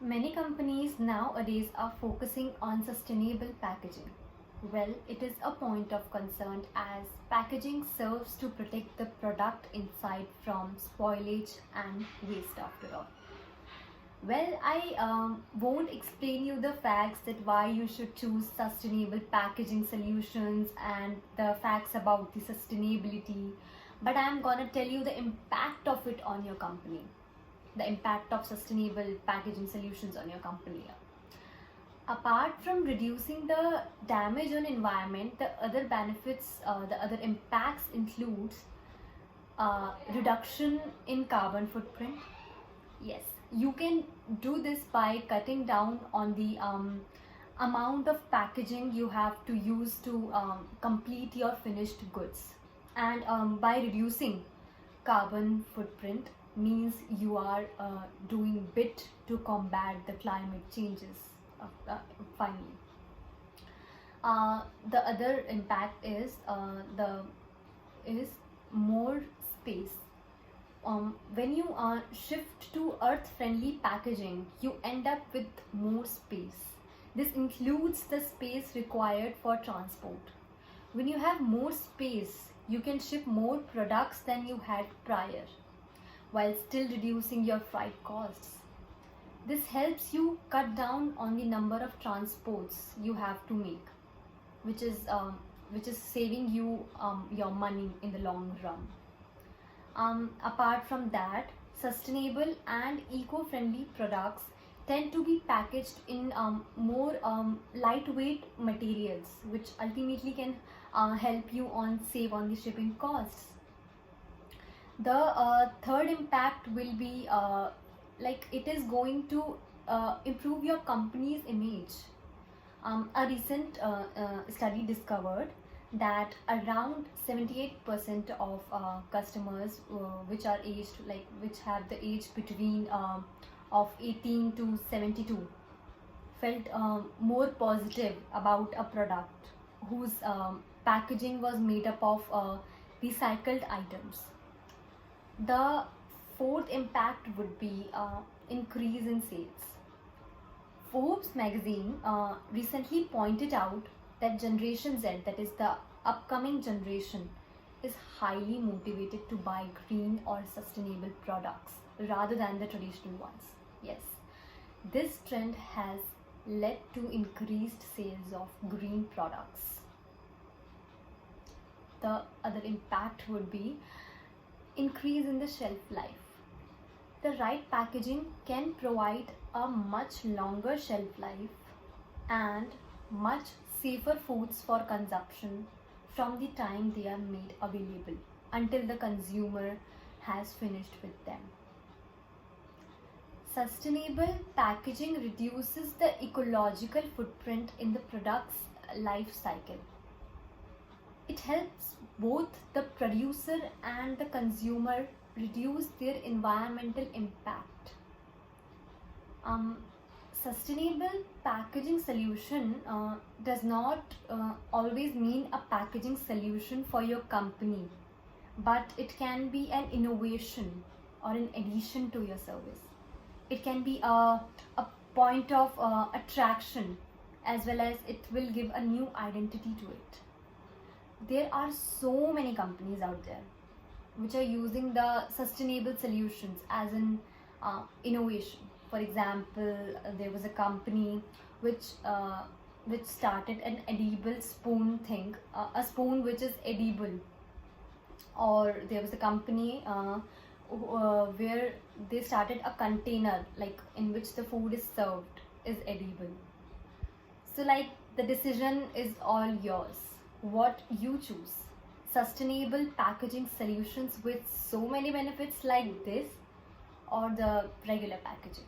Many companies nowadays are focusing on sustainable packaging. Well, it is a point of concern as packaging serves to protect the product inside from spoilage and waste after all. Well, I won't explain you the facts that why you should choose sustainable packaging solutions and the facts about the sustainability, but I'm gonna tell you the impact of it on your company, the impact of sustainable packaging solutions on your company. Apart from reducing the damage on environment, the other benefits, the other impacts includes reduction in carbon footprint. Yes, you can do this by cutting down on the amount of packaging you have to use to complete your finished goods, and by reducing carbon footprint means you are doing bit to combat the climate changes. Finally, the other impact is more space. When you shift to earth-friendly packaging, you end up with more space. This includes the space required for transport. When you have more space, you can ship more products than you had prior, while still reducing your freight costs. This helps you cut down on the number of transports you have to make, which is saving you your money in the long run. Apart from that, sustainable and eco-friendly products tend to be packaged in more lightweight materials, which ultimately can help you save on the shipping costs. The third impact will be like it is going to improve your company's image. A recent study discovered that around 78% of customers which are aged, like which have the age between of 18 to 72 felt more positive about a product whose packaging was made up of recycled items. The fourth impact would be increase in sales. Forbes magazine recently pointed out that Generation Z, that is the upcoming generation, is highly motivated to buy green or sustainable products rather than the traditional ones. Yes, this trend has led to increased sales of green products. The other impact would be increase in the shelf life. The right packaging can provide a much longer shelf life and much safer foods for consumption from the time they are made available until the consumer has finished with them. Sustainable packaging reduces the ecological footprint in the product's life cycle. It helps both the producer and the consumer reduce their environmental impact. Sustainable packaging solution does not always mean a packaging solution for your company, but it can be an innovation or an addition to your service. It can be a point of attraction, as well as it will give a new identity to it. There are so many companies out there which are using the sustainable solutions as an innovation. For example, there was a company which started an edible spoon thing, a spoon which is edible. Or there was a company where they started a container like in which the food is served is edible. So like the decision is all yours. What you choose? Sustainable packaging solutions with so many benefits like this, or the regular packaging?